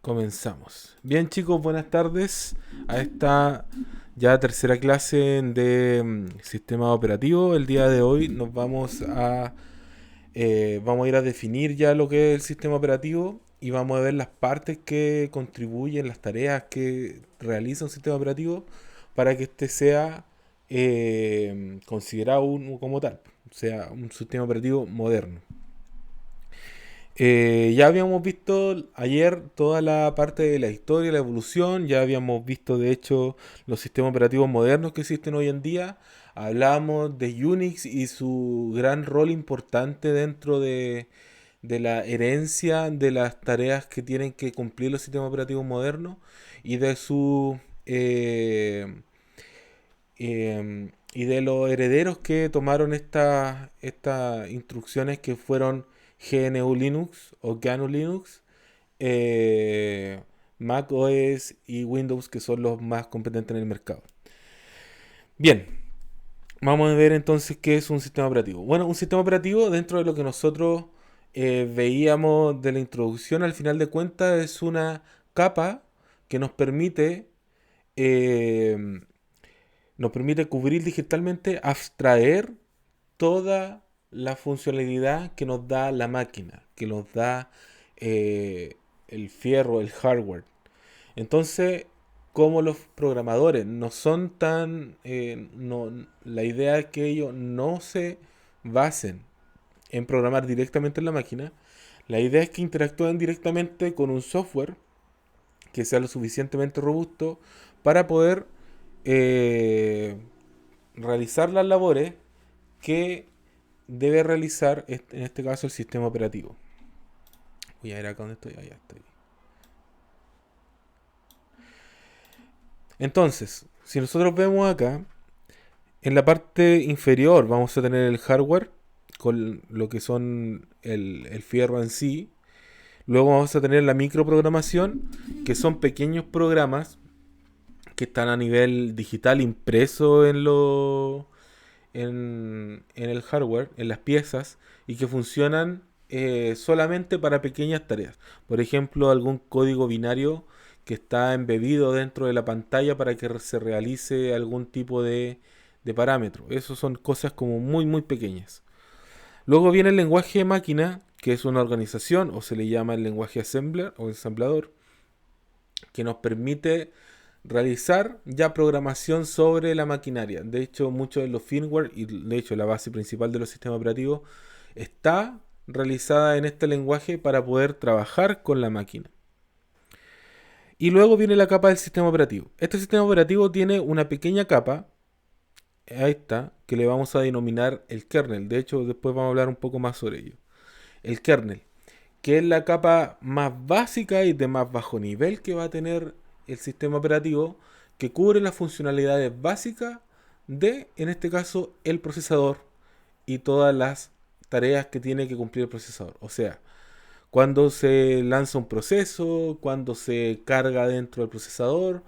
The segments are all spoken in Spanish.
Comenzamos. Bien chicos, buenas tardes a esta ya tercera clase de sistema operativo. El día de hoy vamos a ir a definir ya lo que es el sistema operativo y vamos a ver las partes que contribuyen, las tareas que realiza un sistema operativo para que éste sea considerado como tal, sea un sistema operativo moderno. Ya habíamos visto ayer toda la parte de la historia, la evolución, ya habíamos visto de hecho los sistemas operativos modernos que existen hoy en día, hablamos de Unix y su gran rol importante dentro de la herencia de las tareas que tienen que cumplir los sistemas operativos modernos y de su y de los herederos que tomaron estas instrucciones que fueron GNU Linux o GNU Linux, eh, Mac OS y Windows, que son los más competentes en el mercado. Bien, vamos a ver entonces qué es un sistema operativo. Bueno, un sistema operativo, dentro de lo que nosotros veíamos de la introducción, al final de cuentas es una capa que eh, nos permite cubrir digitalmente, abstraer toda la funcionalidad que nos da la máquina, que nos da el fierro, el hardware. Entonces, como los programadores no son tan... la idea es que ellos no se basen en programar directamente en la máquina. La idea es que interactúen directamente con un software que sea lo suficientemente robusto para poder eh, realizar las labores que debe realizar en este caso el sistema operativo. Voy a ver acá donde estoy. Allá estoy. Entonces, si nosotros vemos acá, en la parte inferior vamos a tener el hardware con lo que son el fierro en sí. Luego vamos a tener la microprogramación, que son pequeños programas que están a nivel digital impreso en el hardware, en las piezas, y que funcionan solamente para pequeñas tareas. Por ejemplo, algún código binario que está embebido dentro de la pantalla para que se realice algún tipo de parámetro. Eso son cosas como muy, muy pequeñas. Luego viene el lenguaje de máquina, que es una organización, o se le llama el lenguaje assembler o ensamblador, que nos permite realizar ya programación sobre la maquinaria. De hecho, muchos de los firmware y de hecho la base principal de los sistemas operativos está realizada en este lenguaje para poder trabajar con la máquina. Y luego viene la capa del sistema operativo. Este sistema operativo tiene una pequeña capa, a esta, que le vamos a denominar el kernel. De hecho, después vamos a hablar un poco más sobre ello. El kernel, que es la capa más básica y de más bajo nivel que va a tener el sistema operativo, que cubre las funcionalidades básicas de, en este caso, el procesador y todas las tareas que tiene que cumplir el procesador. O sea, cuando se lanza un proceso, cuando se carga dentro del procesador,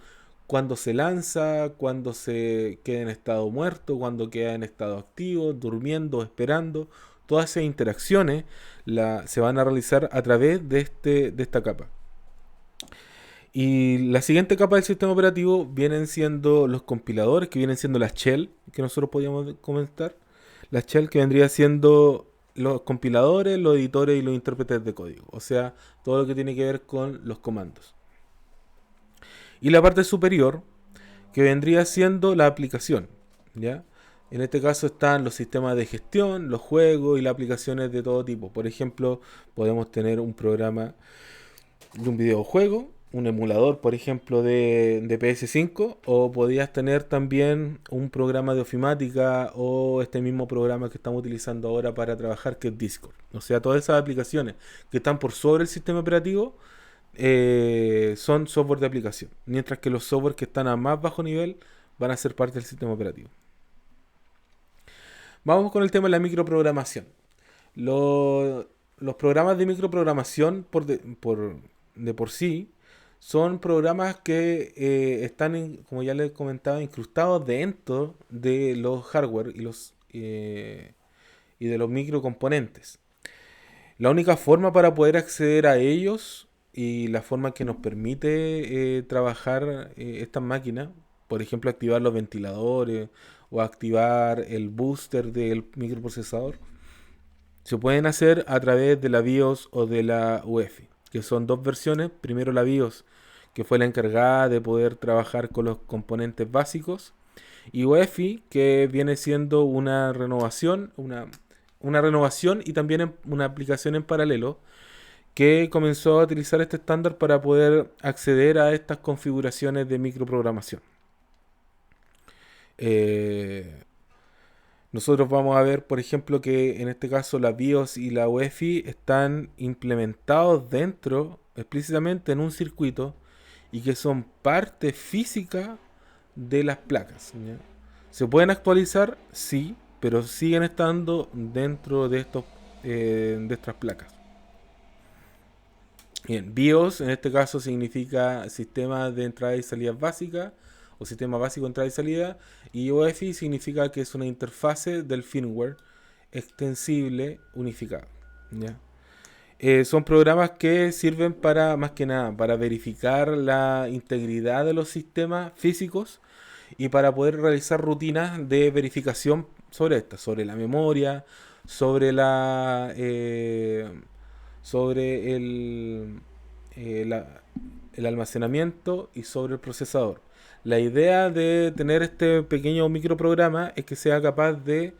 cuando se lanza, cuando se queda en estado muerto, cuando queda en estado activo, durmiendo, esperando. Todas esas interacciones se van a realizar a través de esta capa. Y la siguiente capa del sistema operativo vienen siendo los compiladores, que vienen siendo las shell, que nosotros podíamos comentar. Las shell que vendría siendo los compiladores, los editores y los intérpretes de código. O sea, todo lo que tiene que ver con los comandos. Y la parte superior, que vendría siendo la aplicación, ¿ya? En este caso están los sistemas de gestión, los juegos y las aplicaciones de todo tipo. Por ejemplo, podemos tener un programa de un videojuego, un emulador, por ejemplo, de PS5, o podrías tener también un programa de ofimática o este mismo programa que estamos utilizando ahora para trabajar, que es Discord. O sea, todas esas aplicaciones que están por sobre el sistema operativo son software de aplicación, mientras que los software que están a más bajo nivel van a ser parte del sistema operativo. Vamos con el tema de la microprogramación. Los programas de microprogramación de por sí son programas que están, como ya les comentaba, incrustados dentro de los hardware y de los microcomponentes. La única forma para poder acceder a ellos y la forma que nos permite trabajar estas máquinas, por ejemplo, activar los ventiladores o activar el booster del microprocesador, se pueden hacer a través de la BIOS o de la UEFI, que son dos versiones. Primero la BIOS, que fue la encargada de poder trabajar con los componentes básicos, y UEFI, que viene siendo una renovación y también una aplicación en paralelo, que comenzó a utilizar este estándar para poder acceder a estas configuraciones de microprogramación. Eh, Nosotros vamos a ver, por ejemplo, que en este caso la BIOS y la UEFI están implementados dentro, explícitamente en un circuito, y que son parte física de las placas, ¿ya? ¿Se pueden actualizar? Sí, pero siguen estando dentro de estas placas. Bien, BIOS en este caso significa sistema de entrada y salida básica o sistema básico de entrada y salida, y UEFI significa que es una interfase del firmware extensible unificado, ¿ya? Son programas que sirven para, más que nada, para verificar la integridad de los sistemas físicos y para poder realizar rutinas de verificación sobre estas, sobre la memoria, sobre sobre el almacenamiento y sobre el procesador. La idea de tener este pequeño microprograma es que sea capaz de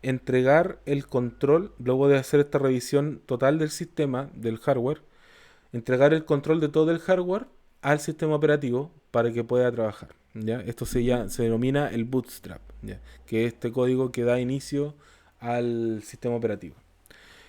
entregar el control, luego de hacer esta revisión total del sistema, del hardware, entregar el control de todo el hardware al sistema operativo para que pueda trabajar, ¿ya? Esto se denomina el bootstrap, ¿ya? Que es este código que da inicio al sistema operativo.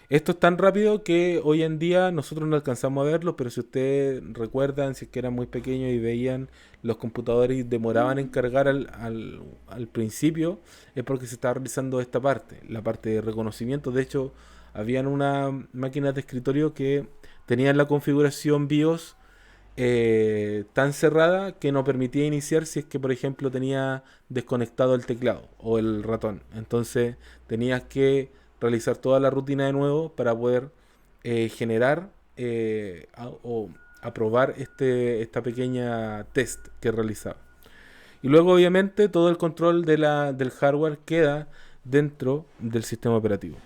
Esto es tan rápido que hoy en día nosotros no alcanzamos a verlo, pero si ustedes recuerdan, si es que eran muy pequeños y veían los computadores y demoraban en cargar al principio, es porque se estaba realizando esta parte, la parte de reconocimiento. De hecho, habían unas máquinas de escritorio que tenían la configuración BIOS tan cerrada que no permitía iniciar si es que, por ejemplo, tenía desconectado el teclado o el ratón. Entonces tenías que realizar toda la rutina de nuevo para poder generar o aprobar esta pequeña test que realizaba. Y luego, obviamente, todo el control del hardware queda dentro del sistema operativo.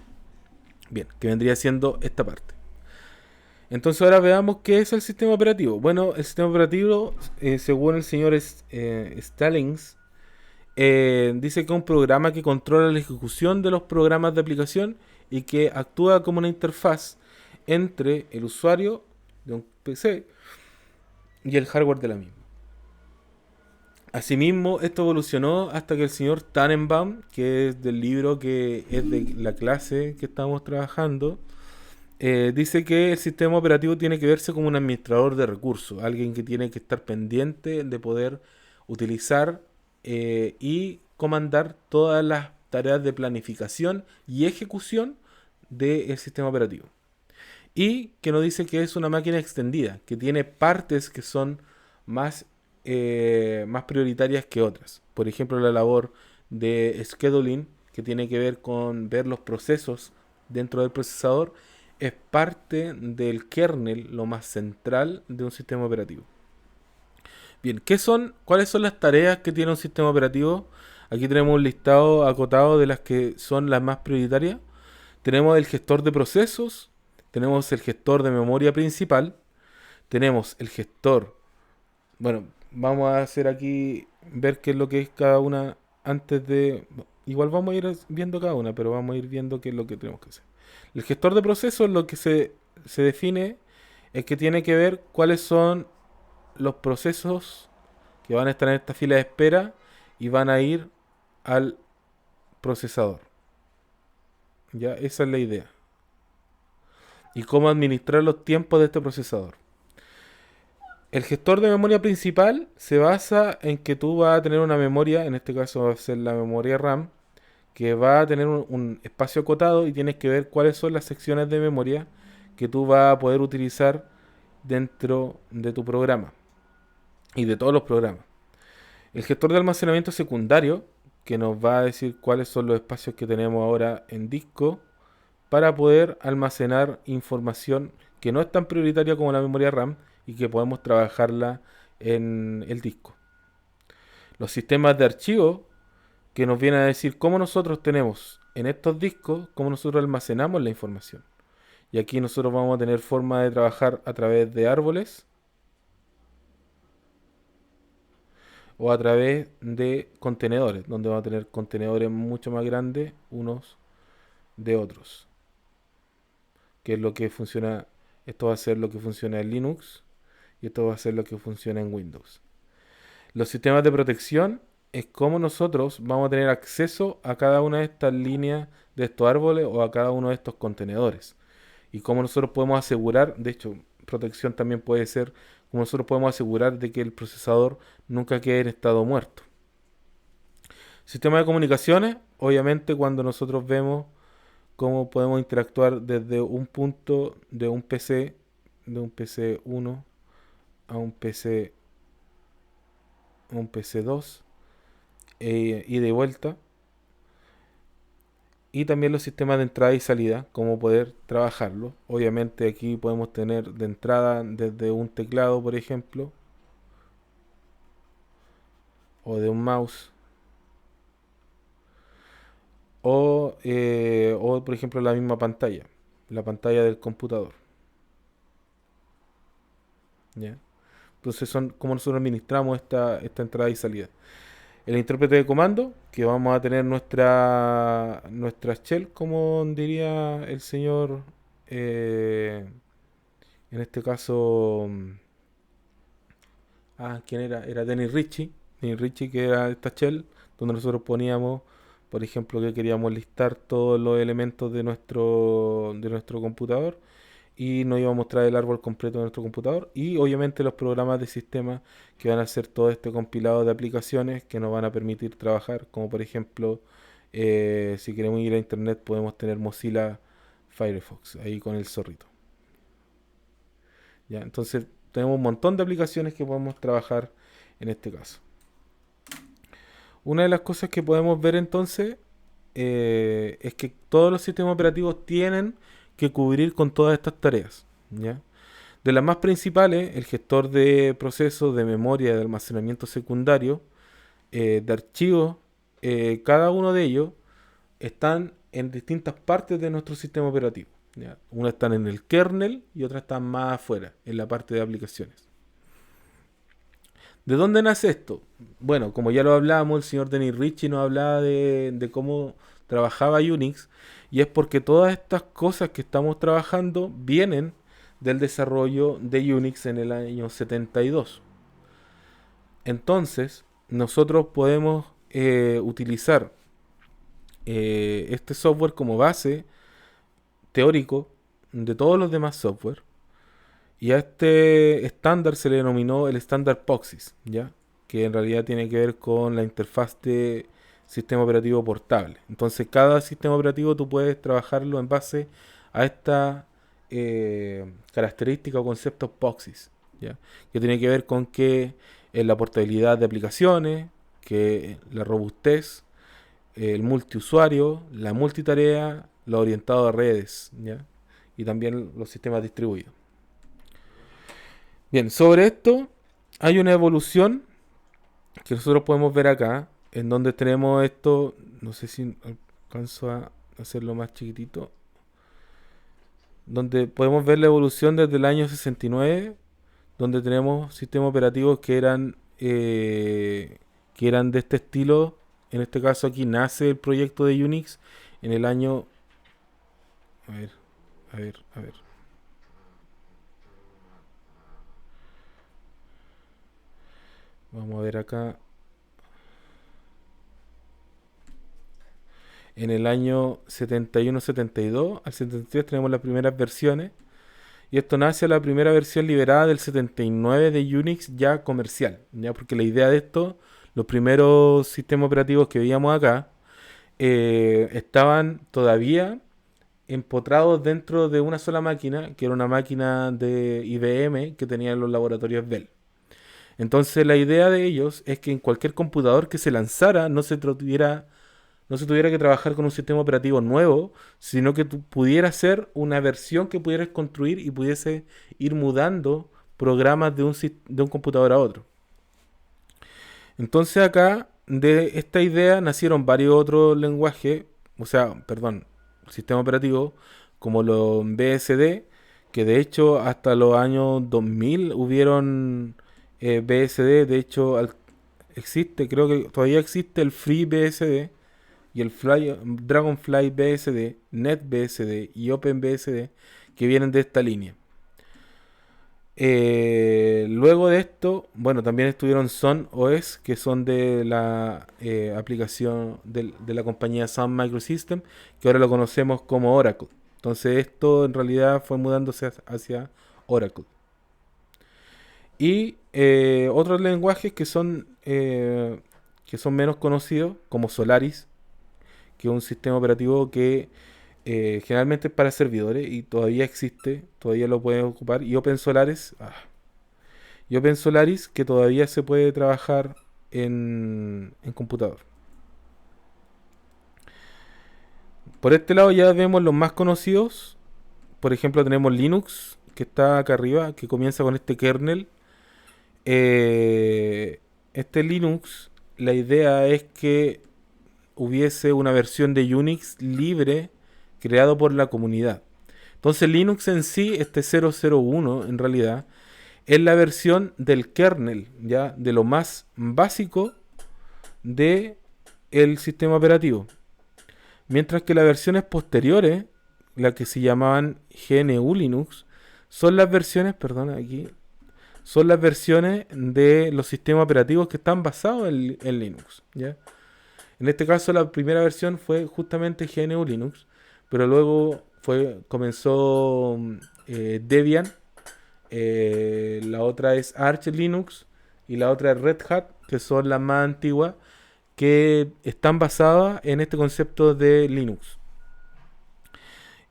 Bien, que vendría siendo esta parte. Entonces ahora veamos qué es el sistema operativo. Bueno, el sistema operativo, según el señor Stallings, dice que es un programa que controla la ejecución de los programas de aplicación y que actúa como una interfaz entre el usuario de un PC y el hardware de la misma. Asimismo, esto evolucionó hasta que el señor Tannenbaum, que es del libro que es de la clase que estamos trabajando, dice que el sistema operativo tiene que verse como un administrador de recursos, alguien que tiene que estar pendiente de poder utilizar y comandar todas las tareas de planificación y ejecución del sistema operativo. Y que nos dice que es una máquina extendida, que tiene partes que son más prioritarias que otras. Por ejemplo, la labor de scheduling, que tiene que ver con ver los procesos dentro del procesador, es parte del kernel, lo más central de un sistema operativo. Bien, ¿cuáles son las tareas que tiene un sistema operativo? Aquí tenemos un listado acotado de las que son las más prioritarias. Tenemos el gestor de procesos, tenemos el gestor de memoria principal, tenemos el gestor. Bueno, vamos a hacer aquí, ver qué es lo que es cada una antes de... Igual vamos a ir viendo cada una, pero vamos a ir viendo qué es lo que tenemos que hacer. El gestor de procesos, lo que se define es que tiene que ver cuáles son los procesos que van a estar en esta fila de espera y van a ir al procesador. Ya, esa es la idea. Y cómo administrar los tiempos de este procesador. El gestor de memoria principal se basa en que tú vas a tener una memoria, en este caso va a ser la memoria RAM, que va a tener un espacio acotado y tienes que ver cuáles son las secciones de memoria que tú vas a poder utilizar dentro de tu programa y de todos los programas. El gestor de almacenamiento secundario, que nos va a decir cuáles son los espacios que tenemos ahora en disco para poder almacenar información que no es tan prioritaria como la memoria RAM y que podemos trabajarla en el disco. Los sistemas de archivo que nos vienen a decir cómo nosotros tenemos en estos discos, cómo nosotros almacenamos la información. Y aquí nosotros vamos a tener forma de trabajar a través de árboles o a través de contenedores, donde vamos a tener contenedores mucho más grandes unos de otros. Que es lo que funciona, esto va a ser lo que funciona en Linux y esto va a ser lo que funciona en Windows. Los sistemas de protección es cómo nosotros vamos a tener acceso a cada una de estas líneas de estos árboles o a cada uno de estos contenedores. Y cómo nosotros podemos asegurar, de hecho, protección también puede ser cómo nosotros podemos asegurar de que el procesador nunca quede en estado muerto. Sistema de comunicaciones, obviamente cuando nosotros vemos cómo podemos interactuar desde un punto de un PC 1 a un PC 2 y de vuelta. Y también los sistemas de entrada y salida, cómo poder trabajarlo. Obviamente aquí podemos tener de entrada desde un teclado, por ejemplo, o de un mouse, o por ejemplo la misma pantalla, la pantalla del computador. ¿Ya? Entonces son como nosotros administramos esta entrada y salida. El intérprete de comando, que vamos a tener nuestra shell, como diría el señor, en este caso, ¿quién era? Era Dennis Ritchie. Dennis Ritchie, que era esta shell, donde nosotros poníamos, por ejemplo, que queríamos listar todos los elementos de nuestro computador y nos iba a mostrar el árbol completo de nuestro computador y obviamente los programas de sistema que van a hacer todo este compilado de aplicaciones que nos van a permitir trabajar, como por ejemplo, si queremos ir a internet podemos tener Mozilla Firefox ahí con el zorrito. ¿Ya? Entonces tenemos un montón de aplicaciones que podemos trabajar en este caso. Una de las cosas que podemos ver entonces es que todos los sistemas operativos tienen que cubrir con todas estas tareas. ¿Ya? De las más principales, el gestor de procesos, de memoria, de almacenamiento secundario, de archivos, cada uno de ellos están en distintas partes de nuestro sistema operativo. ¿Ya? Unas están en el kernel y otras están más afuera, en la parte de aplicaciones. ¿De dónde nace esto? Bueno, como ya lo hablábamos, el señor Dennis Ritchie nos hablaba de cómo trabajaba Unix, y es porque todas estas cosas que estamos trabajando vienen del desarrollo de Unix en el año 72. Entonces, nosotros podemos utilizar este software como base teórico de todos los demás software. Y a este estándar se le denominó el estándar POSIX, ¿ya? Que en realidad tiene que ver con la interfaz de sistema operativo portable. Entonces, cada sistema operativo tú puedes trabajarlo en base a esta característica o concepto POSIX, ¿ya? Que tiene que ver con que la portabilidad de aplicaciones, que la robustez, el multiusuario, la multitarea, lo orientado a redes, ¿ya? Y también los sistemas distribuidos. Bien, sobre esto hay una evolución que nosotros podemos ver acá, en donde tenemos esto, no sé si alcanzo a hacerlo más chiquitito, donde podemos ver la evolución desde el año 69, donde tenemos sistemas operativos que eran de este estilo. En este caso aquí nace el proyecto de Unix en el año... A ver, a ver, a ver. Vamos a ver acá. En el año 71-72 al 73 tenemos las primeras versiones. Y esto nace a la primera versión liberada del 79 de Unix ya comercial. ¿Ya? Porque la idea de esto, los primeros sistemas operativos que veíamos acá, estaban todavía empotrados dentro de una sola máquina, que era una máquina de IBM que tenía en los laboratorios Bell. Entonces la idea de ellos es que en cualquier computador que se lanzara no se tuviera que trabajar con un sistema operativo nuevo, sino que pudiera ser una versión que pudieras construir y pudiese ir mudando programas de un computador a otro. Entonces acá de esta idea nacieron varios otros lenguajes, o sea, perdón, sistemas operativos como los BSD, que de hecho hasta los años 2000 hubieron BSD, de hecho existe, creo que todavía existe el FreeBSD y el Dragonfly BSD, NetBSD y OpenBSD que vienen de esta línea. Luego de esto, bueno, también estuvieron Sun OS, que son de la aplicación de la compañía Sun Microsystems, que ahora lo conocemos como Oracle. Entonces esto en realidad fue mudándose hacia Oracle. Y otros lenguajes que son menos conocidos, como Solaris, que es un sistema operativo que generalmente es para servidores y todavía existe, todavía lo pueden ocupar. Y Open Solaris que todavía se puede trabajar en computador. Por este lado ya vemos los más conocidos. Por ejemplo, tenemos Linux, que está acá arriba, que comienza con este kernel. Este Linux, la idea es que hubiese una versión de Unix libre creado por la comunidad. Entonces Linux en sí, este 001 en realidad, es la versión del kernel, ya de lo más básico de el sistema operativo. Mientras que las versiones posteriores, las que se llamaban GNU Linux, son las versiones, perdón, aquí, son las versiones de los sistemas operativos que están basados en Linux, ¿ya? En este caso la primera versión fue justamente GNU Linux, pero luego comenzó Debian, la otra es Arch Linux y la otra es Red Hat, que son las más antiguas, que están basadas en este concepto de Linux.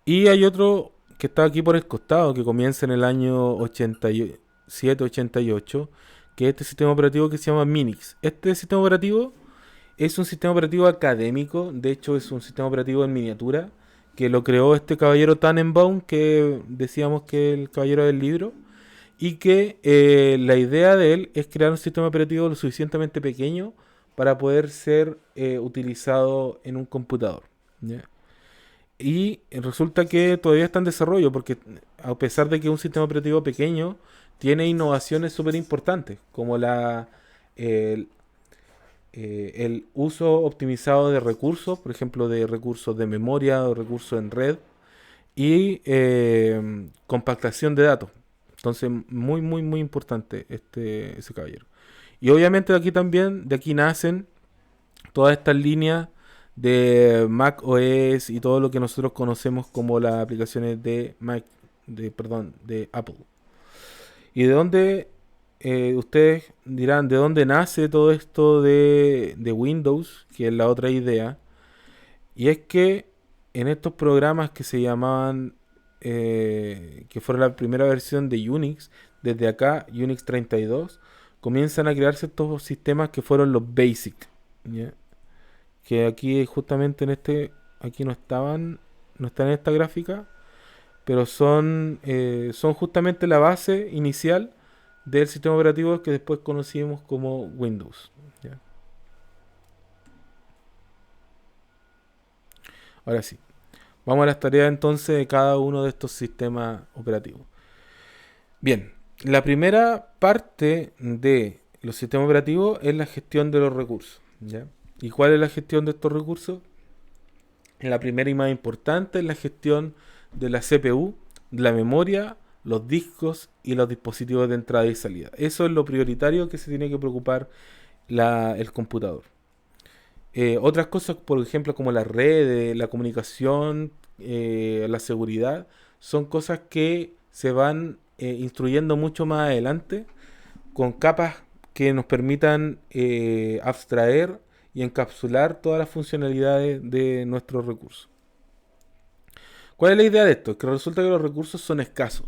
Y hay otro que está aquí por el costado, que comienza en el año 87-88, que es este sistema operativo que se llama Minix. Este sistema operativo es un sistema operativo académico, de hecho es un sistema operativo en miniatura, que lo creó este caballero Tannenbaum, que decíamos que es el caballero del libro, y que la idea de él es crear un sistema operativo lo suficientemente pequeño para poder ser utilizado en un computador, ¿ya? Y resulta que todavía está en desarrollo, porque a pesar de que es un sistema operativo pequeño, tiene innovaciones súper importantes, como el, el uso optimizado de recursos, por ejemplo, de recursos de memoria o recursos en red, y compactación de datos. Entonces, muy, muy, muy importante ese caballero. Y obviamente de aquí nacen todas estas líneas de Mac OS y todo lo que nosotros conocemos como las aplicaciones de de Apple. ¿Y de dónde, ustedes dirán, de dónde nace todo esto de Windows? Que es la otra idea. Y es que en estos programas que se llamaban, que fueron la primera versión de Unix, desde acá, Unix 32, comienzan a crearse estos sistemas que fueron los BASIC, ¿ya? Que aquí justamente aquí no están en esta gráfica, pero son justamente la base inicial del sistema operativo que después conocimos como Windows, ¿ya? Ahora sí, vamos a las tareas entonces de cada uno de estos sistemas operativos. Bien, la primera parte de los sistemas operativos es la gestión de los recursos, ¿ya? ¿Y cuál es la gestión de estos recursos? La primera y más importante es la gestión de la CPU, de la memoria, los discos y los dispositivos de entrada y salida. Eso es lo prioritario que se tiene que preocupar el computador. Otras cosas, por ejemplo, como las redes, la comunicación, la seguridad, son cosas que se van instruyendo mucho más adelante con capas que nos permitan abstraer y encapsular todas las funcionalidades de nuestros recursos. ¿Cuál es la idea de esto? Que resulta que los recursos son escasos.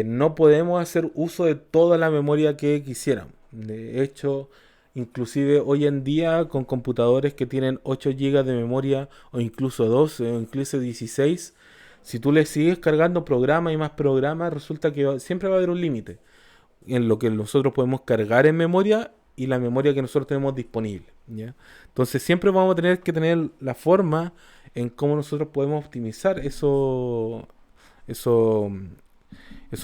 No podemos hacer uso de toda la memoria que quisiéramos. De hecho, inclusive hoy en día con computadores que tienen 8 GB de memoria o incluso 12 o incluso 16, Si tú le sigues cargando programas y más programas, resulta que siempre va a haber un límite en lo que nosotros podemos cargar en memoria y la memoria que nosotros tenemos disponible, ¿ya? Entonces siempre vamos a tener que tener la forma en cómo nosotros podemos optimizar eso, esos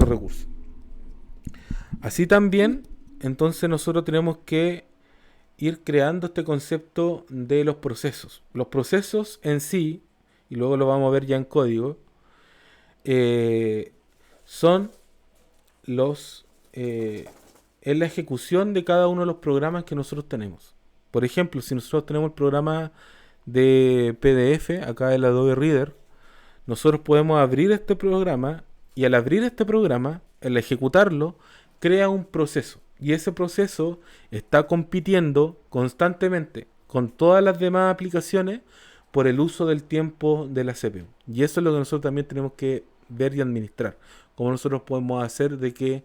recursos. Así también, entonces nosotros tenemos que ir creando este concepto de los procesos. Los procesos en sí, y luego lo vamos a ver ya en código, eh, son los es la ejecución de cada uno de los programas que nosotros tenemos. Por ejemplo, si nosotros tenemos el programa de PDF, acá el Adobe Reader, nosotros podemos abrir este programa y al abrir este programa, al ejecutarlo, crea un proceso. Y ese proceso está compitiendo constantemente con todas las demás aplicaciones por el uso del tiempo de la CPU. Y eso es lo que nosotros también tenemos que ver y administrar. Cómo nosotros podemos hacer de que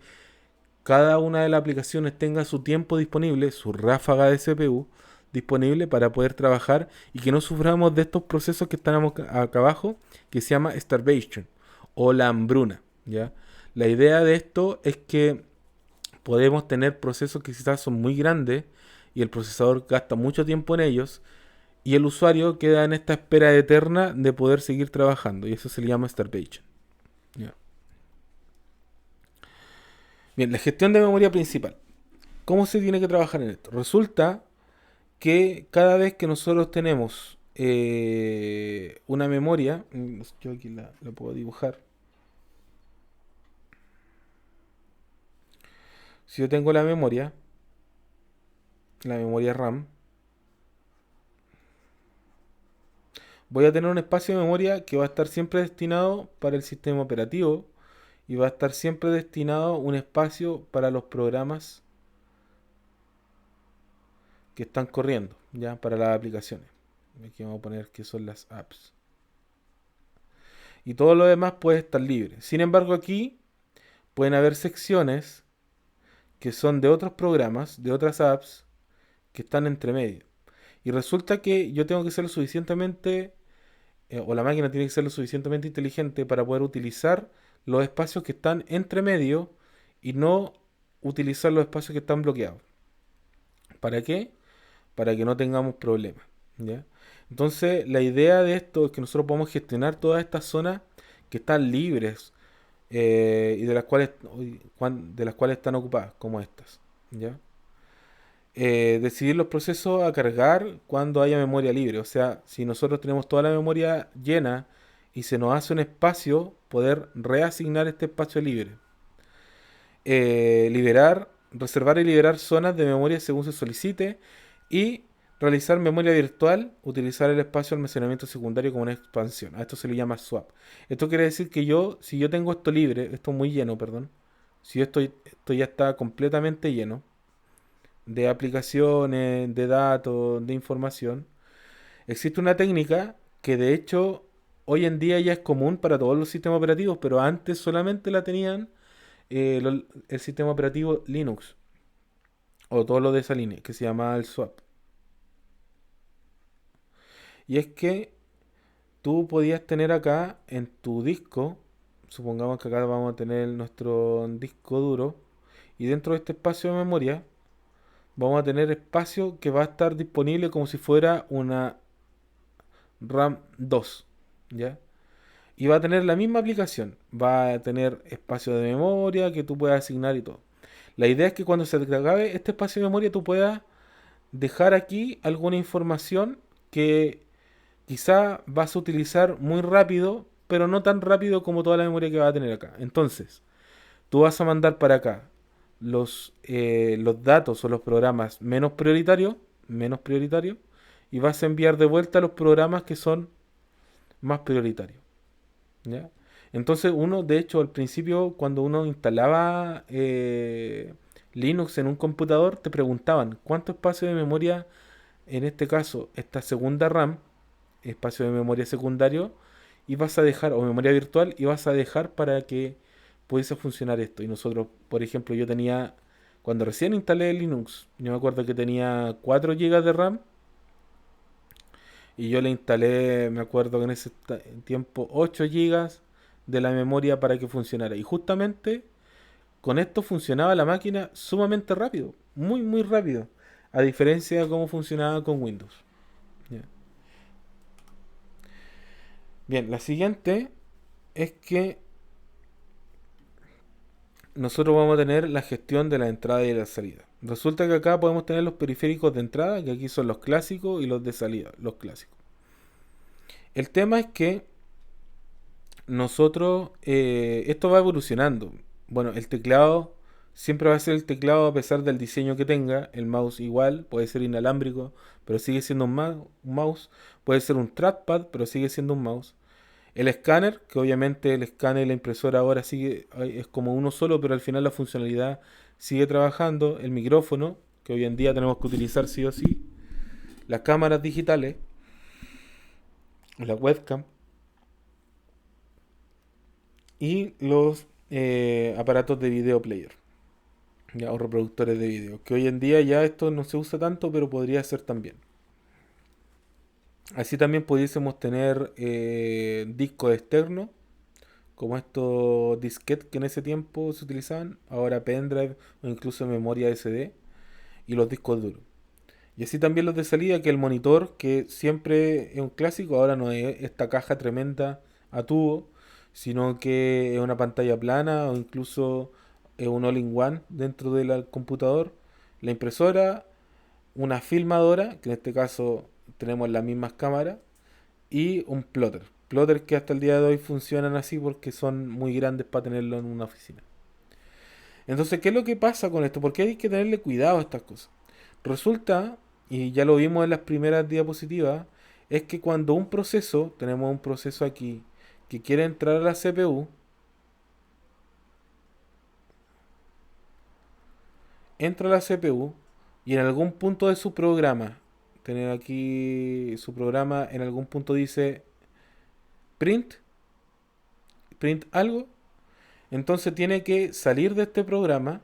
cada una de las aplicaciones tenga su tiempo disponible, su ráfaga de CPU disponible para poder trabajar y que no suframos de estos procesos que están acá abajo, que se llama starvation o la hambruna, ¿ya? La idea de esto es que podemos tener procesos que quizás son muy grandes y el procesador gasta mucho tiempo en ellos y el usuario queda en esta espera eterna de poder seguir trabajando y eso se le llama starvation, ¿ya? Bien, la gestión de memoria principal. ¿Cómo se tiene que trabajar en esto? Resulta que cada vez que nosotros tenemos una memoria, yo aquí la puedo dibujar. Si yo tengo la memoria RAM, voy a tener un espacio de memoria que va a estar siempre destinado para el sistema operativo y va a estar siempre destinado un espacio para los programas que están corriendo, ya para las aplicaciones. Aquí vamos a poner que son las apps. Y todo lo demás puede estar libre. Sin embargo, aquí pueden haber secciones que son de otros programas, de otras apps, que están entre medio. Y resulta que yo tengo que ser lo suficientemente, o la máquina tiene que ser lo suficientemente inteligente para poder utilizar los espacios que están entre medio y no utilizar los espacios que están bloqueados. ¿Para qué? Para que no tengamos problemas, ¿ya? Entonces, la idea de esto es que nosotros podamos gestionar todas estas zonas que están libres y de las cuales están ocupadas, como estas, ¿ya? Decidir los procesos a cargar cuando haya memoria libre. O sea, si nosotros tenemos toda la memoria llena y se nos hace un espacio, poder reasignar este espacio libre. Reservar y liberar zonas de memoria según se solicite y realizar memoria virtual, utilizar el espacio de almacenamiento secundario como una expansión. A esto se le llama swap. Esto quiere decir que si yo tengo esto libre, esto muy lleno, perdón, si esto ya está completamente lleno de aplicaciones, de datos, de información, existe una técnica que de hecho hoy en día ya es común para todos los sistemas operativos, pero antes solamente la tenían el sistema operativo Linux o todo lo de esa línea, que se llama el swap. Y es que tú podías tener acá en tu disco, supongamos que acá vamos a tener nuestro disco duro, y dentro de este espacio de memoria vamos a tener espacio que va a estar disponible como si fuera una RAM 2, ¿ya? Y va a tener la misma aplicación, va a tener espacio de memoria que tú puedas asignar y todo. La idea es que cuando se te acabe este espacio de memoria tú puedas dejar aquí alguna información que quizá vas a utilizar muy rápido, pero no tan rápido como toda la memoria que va a tener acá. Entonces, tú vas a mandar para acá los datos o los programas menos prioritarios, y vas a enviar de vuelta los programas que son más prioritarios, ¿ya? Entonces uno, de hecho, al principio, cuando uno instalaba Linux en un computador, te preguntaban cuánto espacio de memoria, en este caso, esta segunda RAM, espacio de memoria secundario, y vas a dejar, o memoria virtual, y vas a dejar para que pudiese funcionar esto. Y nosotros, por ejemplo, cuando recién instalé Linux, yo me acuerdo que tenía 4 GB de RAM y yo le instalé, me acuerdo que en ese tiempo, 8 gigas de la memoria para que funcionara. Y justamente con esto funcionaba la máquina sumamente rápido, muy muy rápido, a diferencia de cómo funcionaba con Windows. Ya. Bien, la siguiente es que nosotros vamos a tener la gestión de la entrada y la salida. Resulta que acá podemos tener los periféricos de entrada, que aquí son los clásicos, y los de salida, los clásicos. El tema es que nosotros, esto va evolucionando. Bueno, el teclado siempre va a ser el teclado a pesar del diseño que tenga. El mouse igual, puede ser inalámbrico, pero sigue siendo un mouse. Puede ser un trackpad, pero sigue siendo un mouse. El escáner, que obviamente el escáner y la impresora ahora sigue, es como uno solo, pero al final la funcionalidad sigue trabajando. El micrófono, que hoy en día tenemos que utilizar sí o sí. Las cámaras digitales, la webcam y los aparatos de video player, ya, o reproductores de video. Que hoy en día ya esto no se usa tanto, pero podría ser también. Así también pudiésemos tener discos externos como estos disquetes que en ese tiempo se utilizaban, ahora pendrive o incluso memoria SD y los discos duros. Y así también los de salida, que el monitor, que siempre es un clásico, ahora no es esta caja tremenda a tubo, sino que es una pantalla plana o incluso es un all-in-one dentro del computador, la impresora, una filmadora, que en este caso tenemos las mismas cámaras, y un plotter. Plotter que hasta el día de hoy funcionan así porque son muy grandes para tenerlo en una oficina. Entonces, ¿qué es lo que pasa con esto? Porque hay que tenerle cuidado a estas cosas. Resulta, y ya lo vimos en las primeras diapositivas, es que cuando un proceso, tenemos un proceso aquí, que quiere entrar a la CPU, entra a la CPU y en algún punto de su programa, tener aquí su programa, en algún punto dice print, print algo, entonces tiene que salir de este programa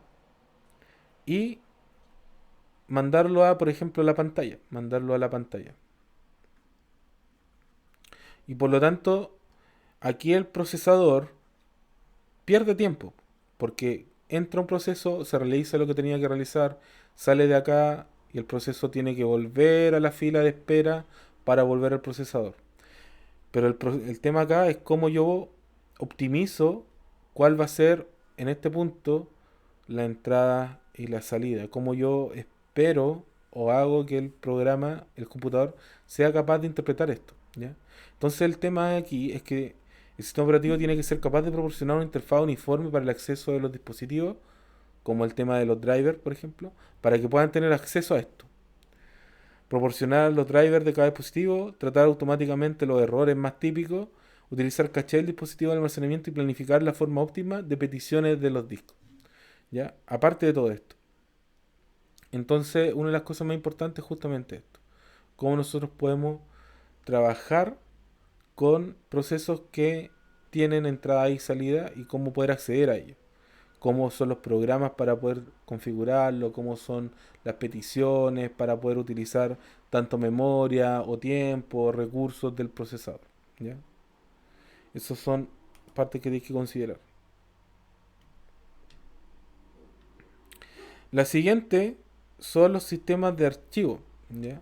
y mandarlo a, por ejemplo, la pantalla, mandarlo a la pantalla. Y por lo tanto, aquí el procesador pierde tiempo, porque entra un proceso, se realiza lo que tenía que realizar, sale de acá y el proceso tiene que volver a la fila de espera para volver al procesador. Pero el tema acá es cómo yo optimizo cuál va a ser en este punto la entrada y la salida. Cómo yo espero o hago que el programa, el computador, sea capaz de interpretar esto. ¿Ya? Entonces el tema aquí es que el sistema operativo tiene que ser capaz de proporcionar una interfaz uniforme para el acceso de los dispositivos, como el tema de los drivers, por ejemplo, para que puedan tener acceso a esto. Proporcionar los drivers de cada dispositivo, tratar automáticamente los errores más típicos, utilizar caché del dispositivo de almacenamiento y planificar la forma óptima de peticiones de los discos. ¿Ya? Aparte de todo esto. Entonces, una de las cosas más importantes es justamente esto. Cómo nosotros podemos trabajar con procesos que tienen entrada y salida y cómo poder acceder a ellos. Cómo son los programas para poder configurarlo, cómo son las peticiones para poder utilizar tanto memoria o tiempo o recursos del procesador. ¿Ya? Esas son partes que tienes que considerar. La siguiente son los sistemas de archivo. ¿Ya?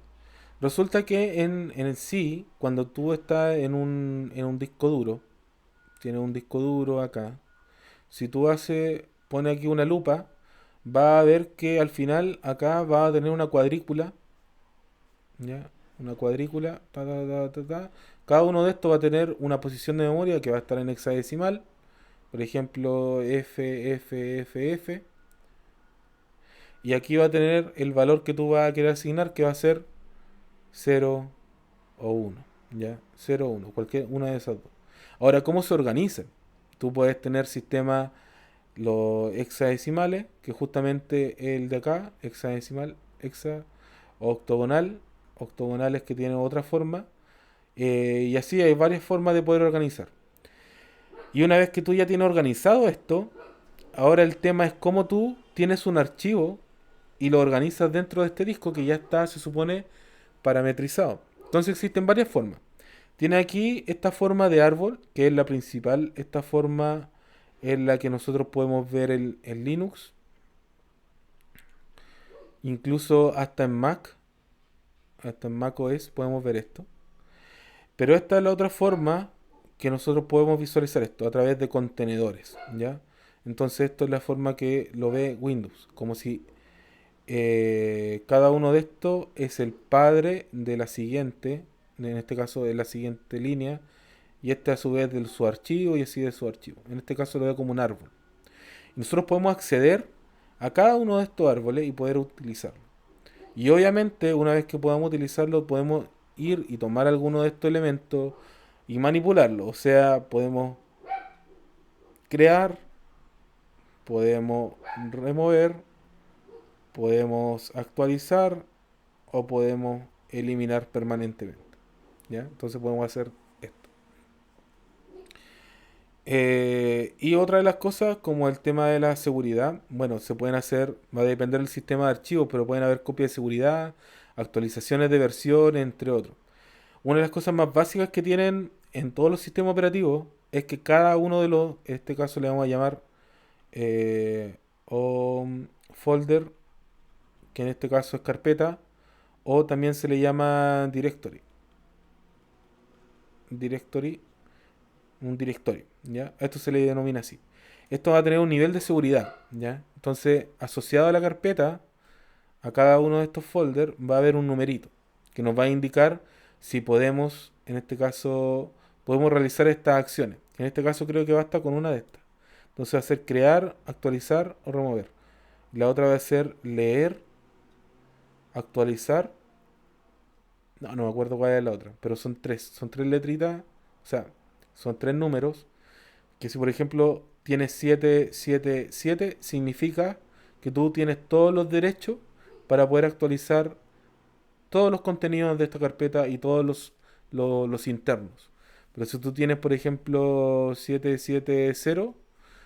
Resulta que en sí, cuando tú estás en un disco duro, tienes un disco duro acá, si tú pone aquí una lupa, va a ver que al final acá va a tener una cuadrícula, ¿ya? Una cuadrícula, ta, ta, ta, ta, ta. Cada uno de estos va a tener una posición de memoria que va a estar en hexadecimal, por ejemplo, F, F, F, F. Y aquí va a tener el valor que tú vas a querer asignar, que va a ser 0 o 1, ¿ya? 0 o 1, cualquier una de esas dos. Ahora, ¿cómo se organizan? Tú puedes tener sistemas, los hexadecimales, que justamente el de acá, hexadecimal, hexa, o octogonal, octogonales que tienen otra forma, y así hay varias formas de poder organizar. Y una vez que tú ya tienes organizado esto, ahora el tema es cómo tú tienes un archivo y lo organizas dentro de este disco que ya está, se supone, parametrizado. Entonces existen varias formas. Tiene aquí esta forma de árbol, que es la principal. Esta forma es la que nosotros podemos ver en Linux, incluso hasta en Mac OS podemos ver esto. Pero esta es la otra forma que nosotros podemos visualizar esto a través de contenedores, ¿ya? Entonces esto es la forma que lo ve Windows, como si cada uno de estos es el padre de la siguiente, en este caso de la siguiente línea, y este a su vez de su archivo y así de su archivo. En este caso lo ve como un árbol. Y nosotros podemos acceder a cada uno de estos árboles y poder utilizarlo. Y obviamente una vez que podamos utilizarlo podemos ir y tomar alguno de estos elementos y manipularlo. O sea, podemos crear, podemos remover, podemos actualizar o podemos eliminar permanentemente. ¿Ya? Entonces podemos hacer esto. Y otra de las cosas, como el tema de la seguridad, bueno, se pueden hacer, va a depender del sistema de archivos, pero pueden haber copias de seguridad, actualizaciones de versión, entre otros. Una de las cosas más básicas que tienen en todos los sistemas operativos es que cada uno de los, en este caso le vamos a llamar folder, que en este caso es carpeta, o también se le llama directory. Directory, un directorio, ¿ya? A esto se le denomina así. Esto va a tener un nivel de seguridad, ¿ya? Entonces, asociado a la carpeta, a cada uno de estos folders va a haber un numerito que nos va a indicar si podemos, en este caso, podemos realizar estas acciones. En este caso creo que basta con una de estas. Entonces va a ser crear, actualizar o remover. La otra va a ser leer, actualizar. No me acuerdo cuál es la otra, pero son tres letritas, o sea, son tres números, que si por ejemplo tienes 777, significa que tú tienes todos los derechos para poder actualizar todos los contenidos de esta carpeta y todos los internos. Pero si tú tienes, por ejemplo, 770,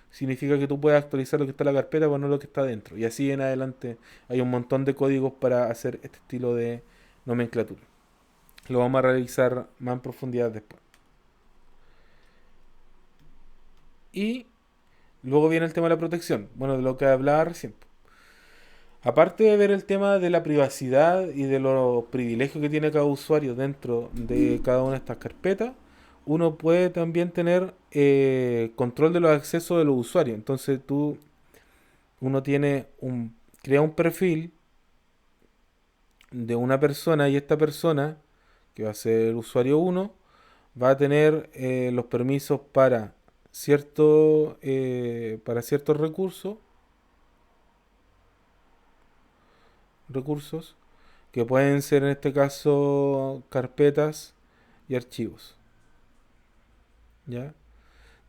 significa que tú puedes actualizar lo que está en la carpeta, pero no lo que está dentro. Y así en adelante hay un montón de códigos para hacer este estilo de nomenclatura. Lo vamos a realizar más en profundidad después. Y luego viene el tema de la protección. Bueno, de lo que hablaba recién. Aparte de ver el tema de la privacidad y de los privilegios que tiene cada usuario dentro de cada una de estas carpetas, uno puede también tener control de los accesos de los usuarios. Entonces uno crea un perfil de una persona y esta persona, que va a ser el usuario uno, va a tener los permisos para ciertos recursos que pueden ser en este caso carpetas y archivos, ¿ya?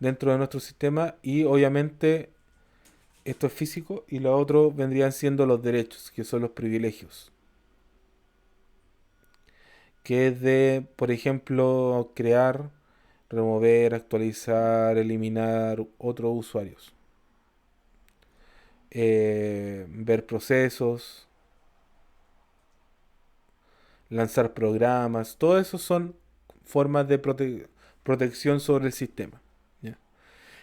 Dentro de nuestro sistema, y obviamente esto es físico y lo otro vendrían siendo los derechos, que son los privilegios, que es de, por ejemplo, crear, remover, actualizar, eliminar otros usuarios, ver procesos, lanzar programas, todo eso son formas de protección sobre el sistema, ¿ya?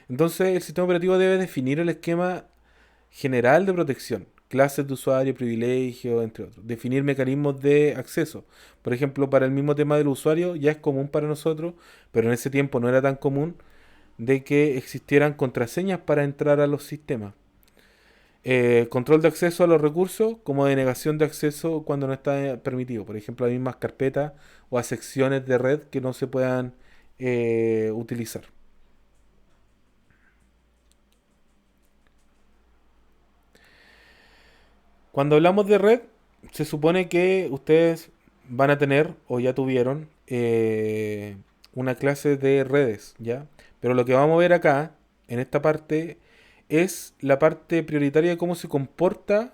Entonces el sistema operativo debe definir el esquema general de protección, clases de usuario, privilegios, entre otros. Definir mecanismos de acceso. Por ejemplo, para el mismo tema del usuario ya es común para nosotros, pero en ese tiempo no era tan común de que existieran contraseñas para entrar a los sistemas. Control de acceso a los recursos como denegación de acceso cuando no está permitido. Por ejemplo, a mismas carpetas o a secciones de red que no se puedan utilizar. Cuando hablamos de red, se supone que ustedes van a tener o ya tuvieron una clase de redes, ¿ya? Pero lo que vamos a ver acá, en esta parte, es la parte prioritaria de cómo se comporta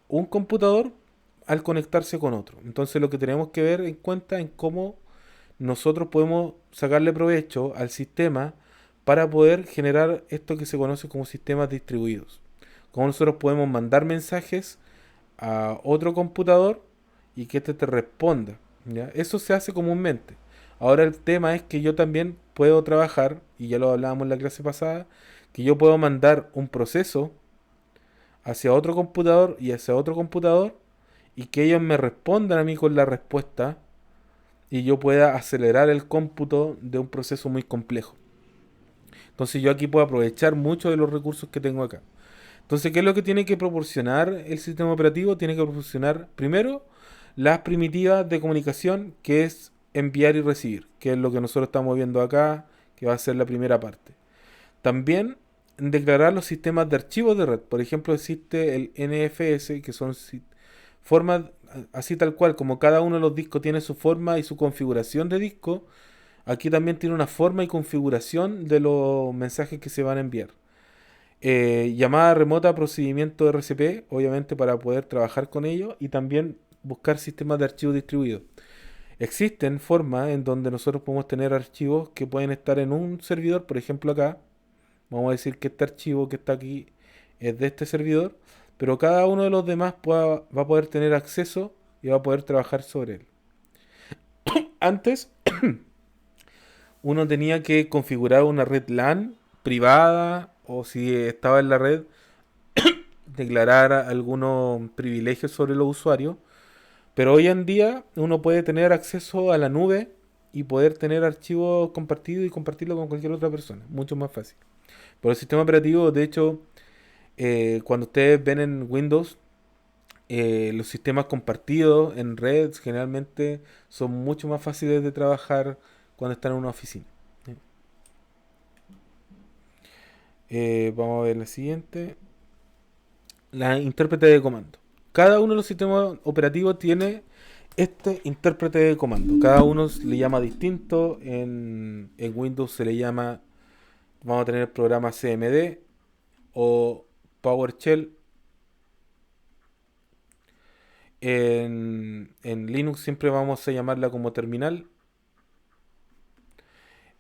un computador al conectarse con otro. Entonces lo que tenemos que ver en cuenta es cómo nosotros podemos sacarle provecho al sistema para poder generar esto que se conoce como sistemas distribuidos. Cómo nosotros podemos mandar mensajes a otro computador y que éste te responda. ¿Ya? Eso se hace comúnmente. Ahora el tema es que yo también puedo trabajar, y ya lo hablábamos en la clase pasada, que yo puedo mandar un proceso hacia otro computador y hacia otro computador y que ellos me respondan a mí con la respuesta y yo pueda acelerar el cómputo de un proceso muy complejo. Entonces yo aquí puedo aprovechar mucho de los recursos que tengo acá. Entonces, ¿qué es lo que tiene que proporcionar el sistema operativo? Tiene que proporcionar, primero, las primitivas de comunicación, que es enviar y recibir, que es lo que nosotros estamos viendo acá, que va a ser la primera parte. También declarar los sistemas de archivos de red. Por ejemplo, existe el NFS, que son formas así tal cual, como cada uno de los discos tiene su forma y su configuración de disco, aquí también tiene una forma y configuración de los mensajes que se van a enviar. Llamada remota, procedimiento RCP, obviamente para poder trabajar con ellos y también buscar sistemas de archivos distribuidos. Existen formas en donde nosotros podemos tener archivos que pueden estar en un servidor, por ejemplo acá, vamos a decir que este archivo que está aquí es de este servidor, pero cada uno de los demás va a poder tener acceso y va a poder trabajar sobre él. Antes uno tenía que configurar una red LAN privada o si estaba en la red declarar algunos privilegios sobre los usuarios, pero hoy en día uno puede tener acceso a la nube y poder tener archivos compartidos y compartirlo con cualquier otra persona, mucho más fácil. Por el sistema operativo, de hecho, cuando ustedes ven en Windows, los sistemas compartidos en red generalmente son mucho más fáciles de trabajar cuando están en una oficina. Vamos a ver la siguiente. La intérprete de comando. Cada uno de los sistemas operativos tiene este intérprete de comando. Cada uno le llama distinto. En Windows se le llama, vamos a tener el programa CMD o PowerShell. En Linux siempre vamos a llamarla como terminal.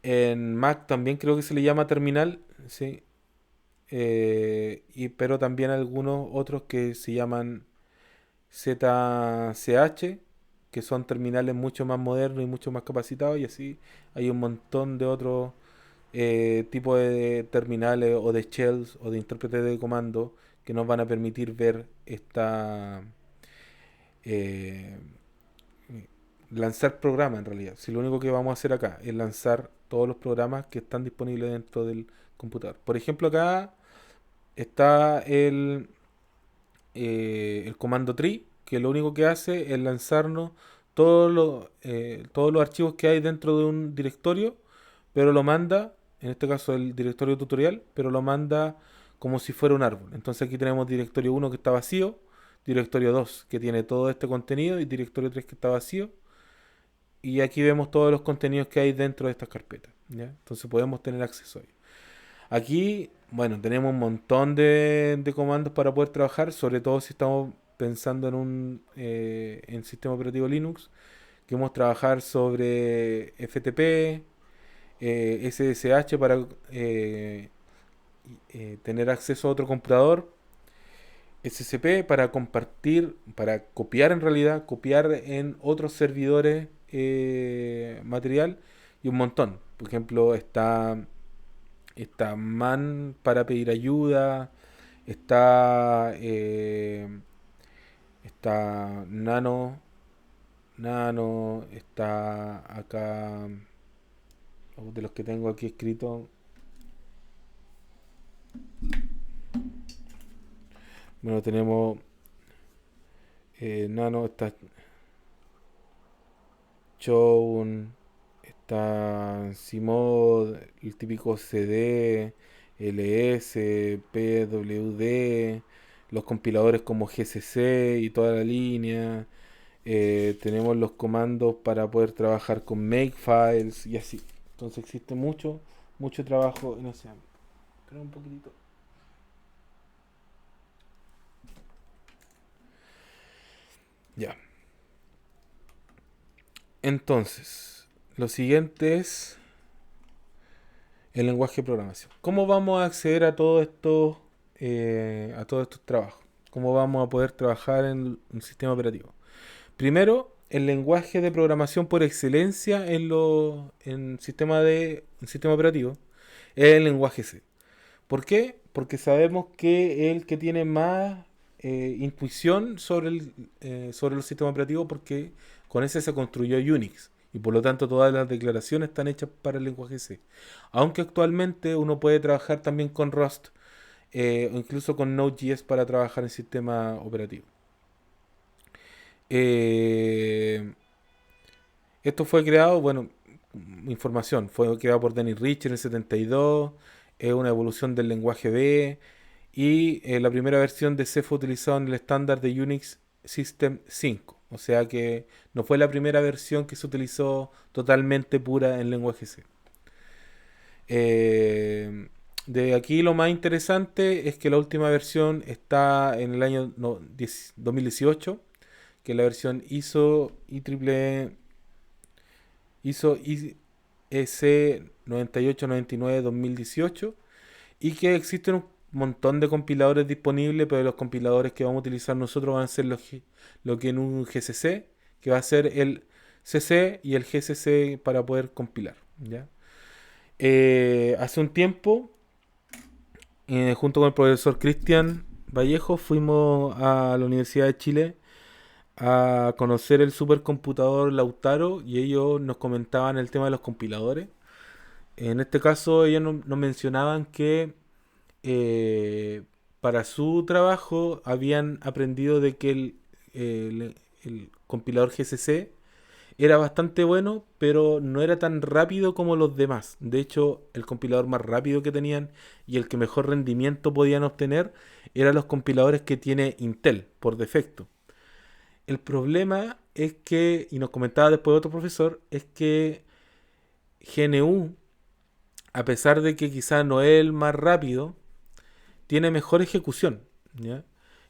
En Mac también creo que se le llama terminal, sí. Pero también algunos otros que se llaman ZCH, que son terminales mucho más modernos y mucho más capacitados, y así hay un montón de otros tipos de terminales o de shells o de intérpretes de comando que nos van a permitir ver eh, lanzar programas en realidad. Si lo único que vamos a hacer acá es lanzar todos los programas que están disponibles dentro del computador. Por ejemplo, acá está el comando tree, que lo único que hace es lanzarnos todos los archivos que hay dentro de un directorio, pero lo manda, en este caso el directorio tutorial, pero lo manda como si fuera un árbol. Entonces aquí tenemos directorio 1 que está vacío, directorio 2 que tiene todo este contenido y directorio 3 que está vacío. Y aquí vemos todos los contenidos que hay dentro de estas carpetas, ¿ya? Entonces podemos tener acceso a ellos. Aquí, bueno, tenemos un montón de comandos para poder trabajar, sobre todo si estamos pensando en sistema operativo Linux. Queremos trabajar sobre FTP, SSH para tener acceso a otro computador, SCP para compartir, para copiar en realidad, copiar en otros servidores material y un montón. Por ejemplo, está man para pedir ayuda, está, está nano, está acá, de los que tengo aquí escrito, bueno, tenemos nano, está Chown, está Simod, el típico CD, LS, PWD, los compiladores como GCC y toda la línea. Tenemos los comandos para poder trabajar con makefiles y así. Entonces existe mucho trabajo en ese ámbito. Espera un poquitito. Ya. Entonces, lo siguiente es el lenguaje de programación. ¿Cómo vamos a acceder a todos estos trabajos? ¿Cómo vamos a poder trabajar en un sistema operativo? Primero, el lenguaje de programación por excelencia en sistema operativo es el lenguaje C. ¿Por qué? Porque sabemos que es el que tiene más intuición sobre los sistemas operativos, porque con ese se construyó Unix y por lo tanto todas las declaraciones están hechas para el lenguaje C. Aunque actualmente uno puede trabajar también con Rust o incluso con Node.js para trabajar en sistema operativo. Eh, Esto fue creado, bueno, información, fue creado por Dennis Rich en el 72, es una evolución del lenguaje B y la primera versión de C fue utilizada en el estándar de Unix System 5, o sea que no fue la primera versión que se utilizó totalmente pura en lenguaje C. Eh, de aquí lo más interesante es que la última versión está en el año 2018, que es la versión IEC 9899-2018, y que existen un montón de compiladores disponibles, pero los compiladores que vamos a utilizar nosotros van a ser lo que en un GCC, que va a ser el CC y el GCC para poder compilar, ¿ya? Hace un tiempo, junto con el profesor Cristian Vallejo, fuimos a la Universidad de Chile a conocer el supercomputador Lautaro y ellos nos comentaban el tema de los compiladores. En este caso, ellos nos mencionaban que para su trabajo habían aprendido de que el compilador GCC era bastante bueno, pero no era tan rápido como los demás. De hecho, el compilador más rápido que tenían y el que mejor rendimiento podían obtener eran los compiladores que tiene Intel por defecto. El problema es que, y nos comentaba después otro profesor, es que GNU, a pesar de que quizás no es el más rápido, tiene mejor ejecución, ¿ya?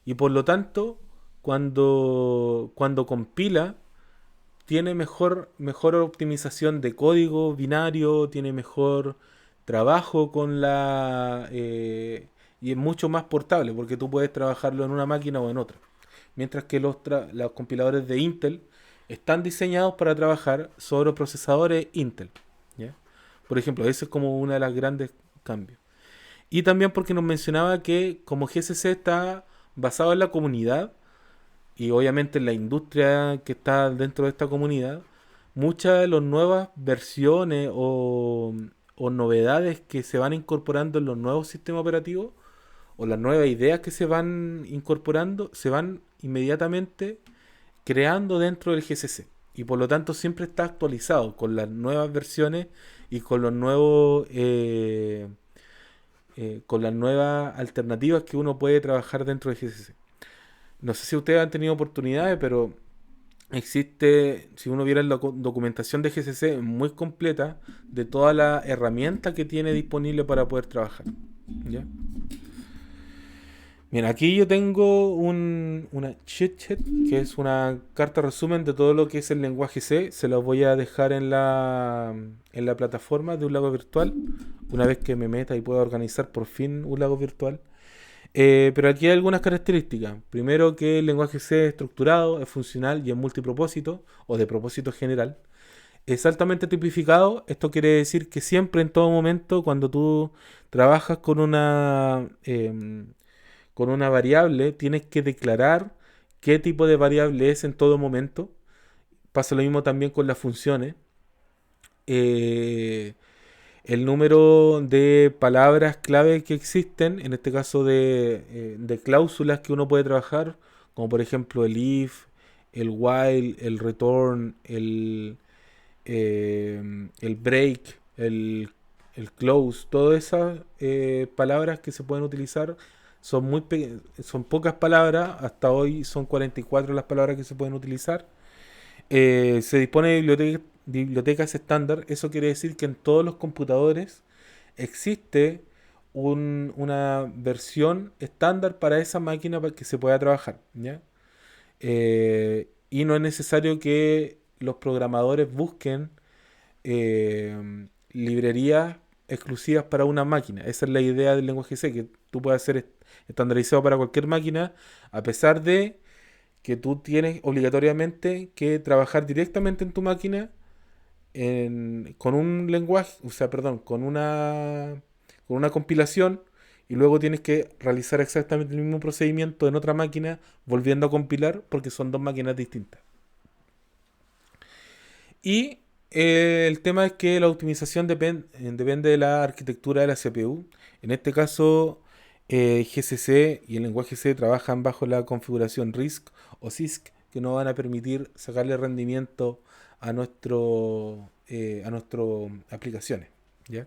Y por lo tanto, cuando compila, tiene mejor optimización de código binario, tiene mejor trabajo con y es mucho más portable, porque tú puedes trabajarlo en una máquina o en otra. Mientras que los compiladores de Intel están diseñados para trabajar sobre procesadores Intel, ¿ya? Por ejemplo, ese es como una de las grandes cambios. Y también porque nos mencionaba que como GCC está basado en la comunidad y obviamente en la industria que está dentro de esta comunidad, muchas de las nuevas versiones o novedades que se van incorporando en los nuevos sistemas operativos o las nuevas ideas que se van incorporando se van inmediatamente creando dentro del GCC. Y por lo tanto siempre está actualizado con las nuevas versiones y con los nuevos con las nuevas alternativas que uno puede trabajar dentro del GCC. No sé si ustedes han tenido oportunidades, pero existe, si uno viera la documentación de GCC, es muy completa de toda la herramienta que tiene disponible para poder trabajar, ¿ya? Bien, aquí yo tengo una cheat sheet, que es una carta resumen de todo lo que es el lenguaje C. Se los voy a dejar en la plataforma de un lago virtual, una vez que me meta y pueda organizar por fin un lago virtual. Pero aquí hay algunas características. Primero, que el lenguaje C es estructurado, es funcional y es multipropósito o de propósito general. Es altamente tipificado. Esto quiere decir que siempre, en todo momento, cuando tú trabajas con una variable, tienes que declarar qué tipo de variable es en todo momento. Pasa lo mismo también con las funciones. Eh, el número de palabras clave que existen, en este caso de cláusulas que uno puede trabajar, como por ejemplo el if, el while, el return, el break, el close, todas esas palabras que se pueden utilizar son pocas palabras, hasta hoy son 44 las palabras que se pueden utilizar. Se dispone de bibliotecas estándar. Eso quiere decir que en todos los computadores existe una versión estándar para esa máquina para que se pueda trabajar, ¿ya? Y no es necesario que los programadores busquen librerías exclusivas para una máquina. Esa es la idea del lenguaje C, que tú puedas ser estandarizado para cualquier máquina, a pesar de que tú tienes obligatoriamente que trabajar directamente en tu máquina con un lenguaje, o sea, perdón, con una compilación, y luego tienes que realizar exactamente el mismo procedimiento en otra máquina, volviendo a compilar, porque son dos máquinas distintas. Y el tema es que la optimización depende de la arquitectura de la CPU. En este caso, GCC y el lenguaje C trabajan bajo la configuración RISC o CISC, que nos van a permitir sacarle rendimiento a nuestras aplicaciones. ¿Ya?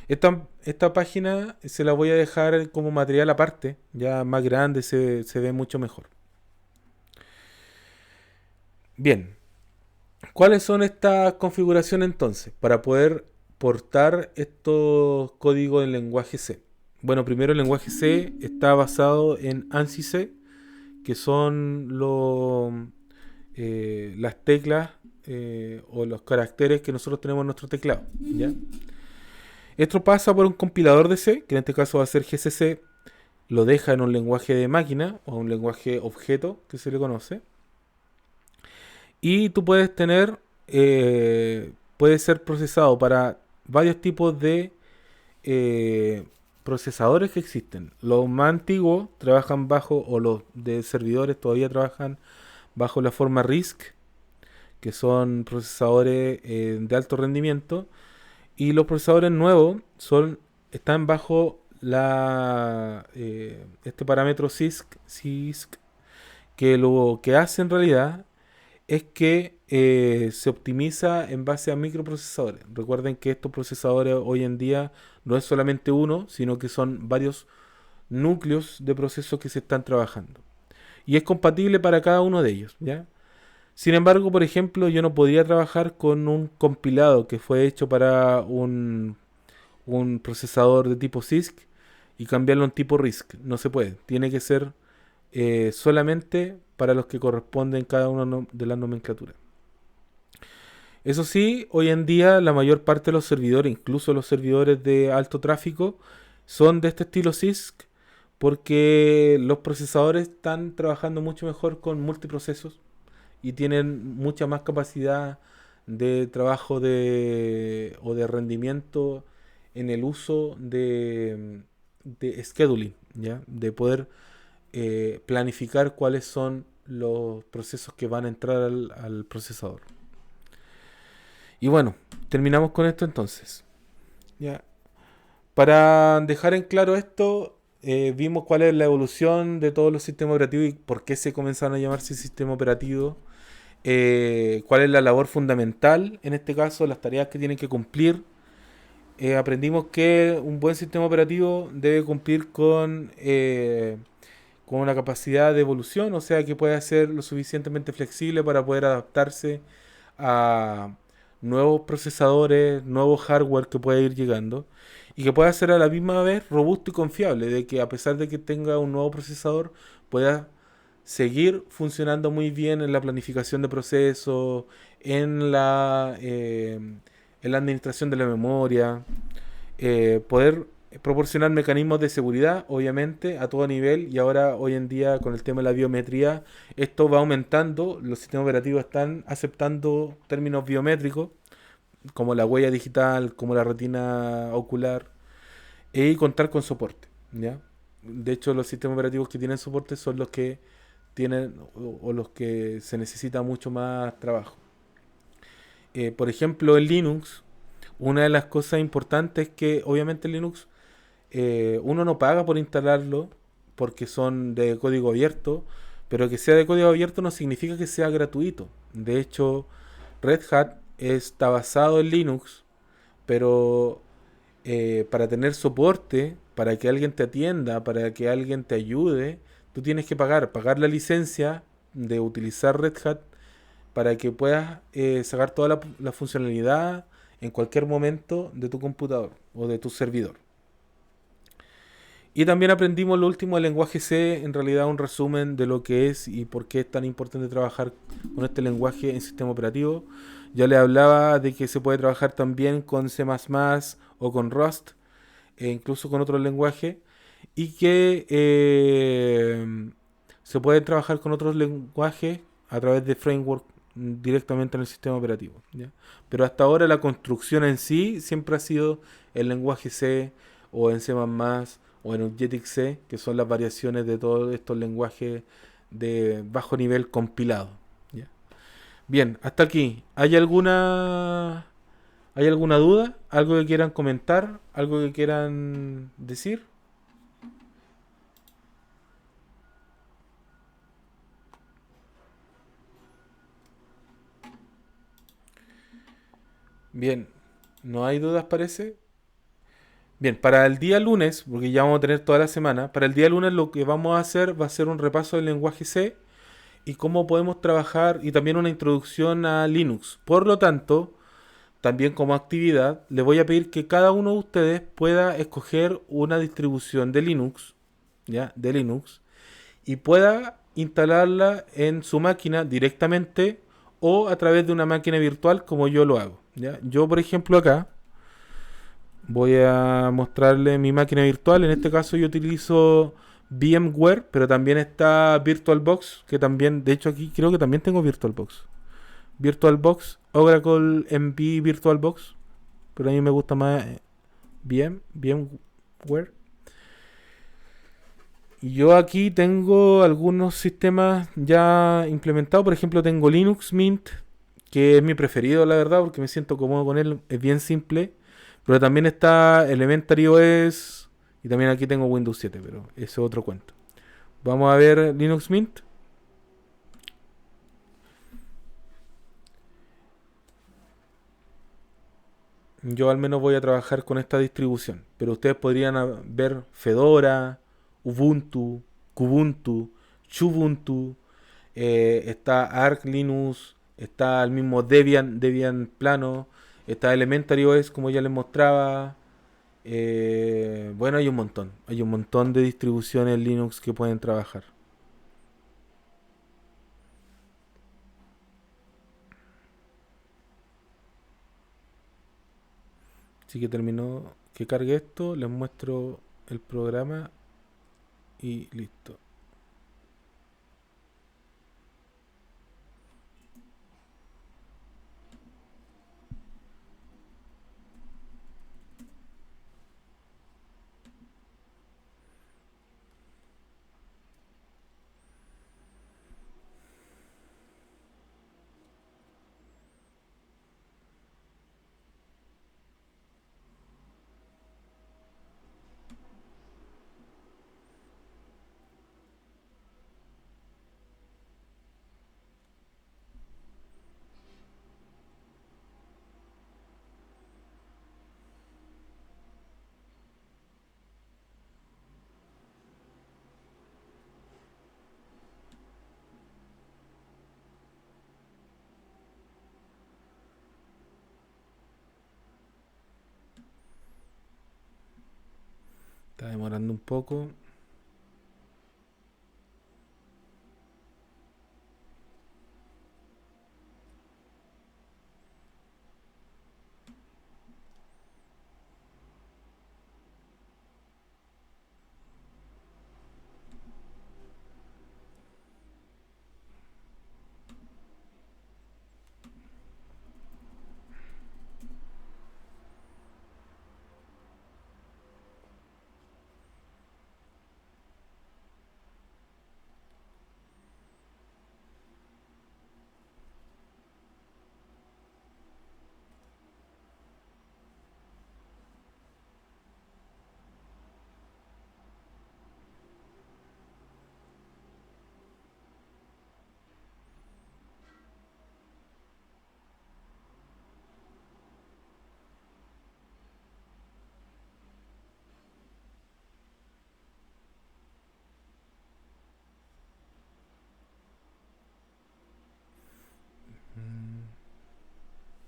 Esta página se la voy a dejar como material aparte, ya más grande, se ve mucho mejor. Bien, ¿cuáles son estas configuraciones entonces para poder portar estos códigos en lenguaje C? Bueno, primero el lenguaje C está basado en ANSI C, que son las teclas o los caracteres que nosotros tenemos en nuestro teclado. ¿Ya? Esto pasa por un compilador de C, que en este caso va a ser GCC, lo deja en un lenguaje de máquina o un lenguaje objeto que se le conoce. Y tú puedes puede ser procesado para varios tipos de procesadores que existen. Los más antiguos trabajan bajo, o los de servidores todavía trabajan bajo la forma RISC, que son procesadores de alto rendimiento. Y los procesadores nuevos están bajo este parámetro CISC, que lo que hace en realidad es que se optimiza en base a microprocesadores. Recuerden que estos procesadores hoy en día no es solamente uno, sino que son varios núcleos de procesos que se están trabajando. Y es compatible para cada uno de ellos, ¿ya? Sin embargo, por ejemplo, yo no podría trabajar con un compilado que fue hecho para un procesador de tipo CISC y cambiarlo en tipo RISC. No se puede. Tiene que ser solamente para los que corresponden cada una de las nomenclaturas. Eso sí, hoy en día la mayor parte de los servidores, incluso los servidores de alto tráfico, son de este estilo CISC porque los procesadores están trabajando mucho mejor con multiprocesos y tienen mucha más capacidad de trabajo o de rendimiento en el uso de scheduling, ¿ya? De poder planificar cuáles son los procesos que van a entrar al procesador. Y bueno, terminamos con esto entonces. ¿Ya? Para dejar en claro esto, vimos cuál es la evolución de todos los sistemas operativos y por qué se comenzaron a llamarse sistema operativo. Cuál es la labor fundamental, en este caso, las tareas que tienen que cumplir. Aprendimos que un buen sistema operativo debe cumplir con una capacidad de evolución, o sea que puede ser lo suficientemente flexible para poder adaptarse a nuevos procesadores, nuevos hardware que pueda ir llegando y que pueda ser a la misma vez robusto y confiable, de que a pesar de que tenga un nuevo procesador pueda seguir funcionando muy bien en la planificación de procesos, en la administración de la memoria, poder proporcionar mecanismos de seguridad, obviamente, a todo nivel, y ahora hoy en día con el tema de la biometría, esto va aumentando, los sistemas operativos están aceptando términos biométricos, como la huella digital, como la retina ocular, y contar con soporte, ¿ya? De hecho, los sistemas operativos que tienen soporte son los que tienen o los que se necesita mucho más trabajo. Por ejemplo, en Linux, una de las cosas importantes es que obviamente en Linux uno no paga por instalarlo porque son de código abierto, pero que sea de código abierto no significa que sea gratuito. De hecho, Red Hat está basado en Linux, pero para tener soporte, para que alguien te atienda, para que alguien te ayude, tú tienes que pagar la licencia de utilizar Red Hat para que puedas sacar toda la funcionalidad en cualquier momento de tu computador o de tu servidor. Y también aprendimos lo último del lenguaje C, en realidad un resumen de lo que es y por qué es tan importante trabajar con este lenguaje en sistema operativo. Ya le hablaba de que se puede trabajar también con C++ o con Rust, e incluso con otros lenguajes, y que se puede trabajar con otros lenguajes a través de framework directamente en el sistema operativo, ¿ya? Pero hasta ahora la construcción en sí siempre ha sido el lenguaje C o en C++ o en Objective-C, que son las variaciones de todos estos lenguajes de bajo nivel compilado, ¿ya? Bien, hasta aquí. ¿Hay alguna duda? ¿Algo que quieran comentar? ¿Algo que quieran decir? Bien, no hay dudas parece. Bien, para el día lunes, porque ya vamos a tener toda la semana, para el día lunes lo que vamos a hacer va a ser un repaso del lenguaje C y cómo podemos trabajar y también una introducción a Linux. Por lo tanto, también como actividad, le voy a pedir que cada uno de ustedes pueda escoger una distribución de Linux, ¿ya? De Linux, y pueda instalarla en su máquina directamente o a través de una máquina virtual como yo lo hago, ¿ya? Yo, por ejemplo, acá voy a mostrarle mi máquina virtual. En este caso yo utilizo VMware, pero también está VirtualBox, que también, de hecho aquí creo que también tengo VirtualBox. VirtualBox, Oracle MV VirtualBox, pero a mí me gusta más VMware. Y yo aquí tengo algunos sistemas ya implementados. Por ejemplo, tengo Linux Mint, que es mi preferido, la verdad, porque me siento cómodo con él. Es bien simple. Pero también está Elementary OS. Y también aquí tengo Windows 7, pero ese es otro cuento. Vamos a ver Linux Mint. Yo al menos voy a trabajar con esta distribución. Pero ustedes podrían ver Fedora, Ubuntu, Kubuntu, Chubuntu. Está Arch Linux, está el mismo Debian plano, está Elementary OS como ya les mostraba. Bueno, hay un montón de distribuciones Linux que pueden trabajar. Así que terminó que cargue esto, les muestro el programa y listo. Está demorando un poco.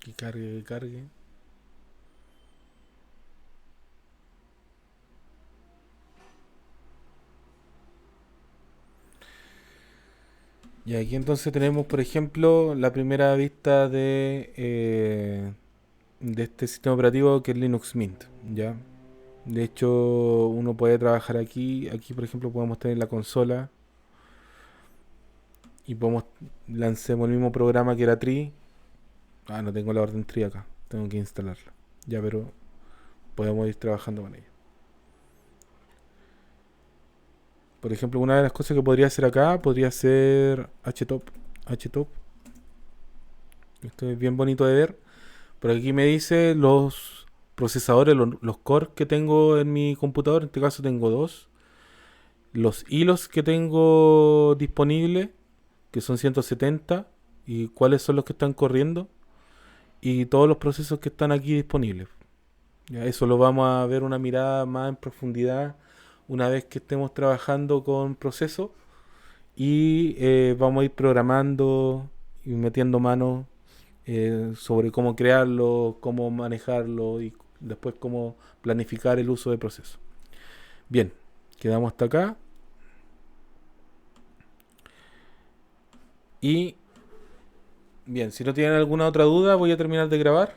Que cargue, que cargue. Y aquí entonces tenemos, por ejemplo, la primera vista de este sistema operativo que es Linux Mint, ¿ya? De hecho, uno puede trabajar aquí. Aquí, por ejemplo, podemos tener la consola. y podemos lancemos el mismo programa que era Tree. Ah, no tengo la orden Tree acá, tengo que instalarla. Ya, pero podemos ir trabajando con ella. Por ejemplo, una de las cosas que podría hacer acá podría ser htop. Htop. Esto es bien bonito de ver. Por aquí me dice los procesadores, los cores que tengo en mi computador. En este caso tengo dos. Los hilos que tengo disponibles, que son 170. Y cuáles son los que están corriendo. Y todos los procesos que están aquí disponibles. Ya, eso lo vamos a ver una mirada más en profundidad una vez que estemos trabajando con procesos. Y vamos a ir programando y metiendo mano sobre cómo crearlo, cómo manejarlo y después cómo planificar el uso de procesos. Bien, quedamos hasta acá. Y bien, si no tienen alguna otra duda, voy a terminar de grabar.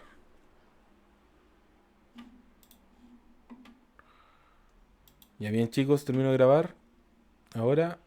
Ya bien chicos, termino de grabar. Ahora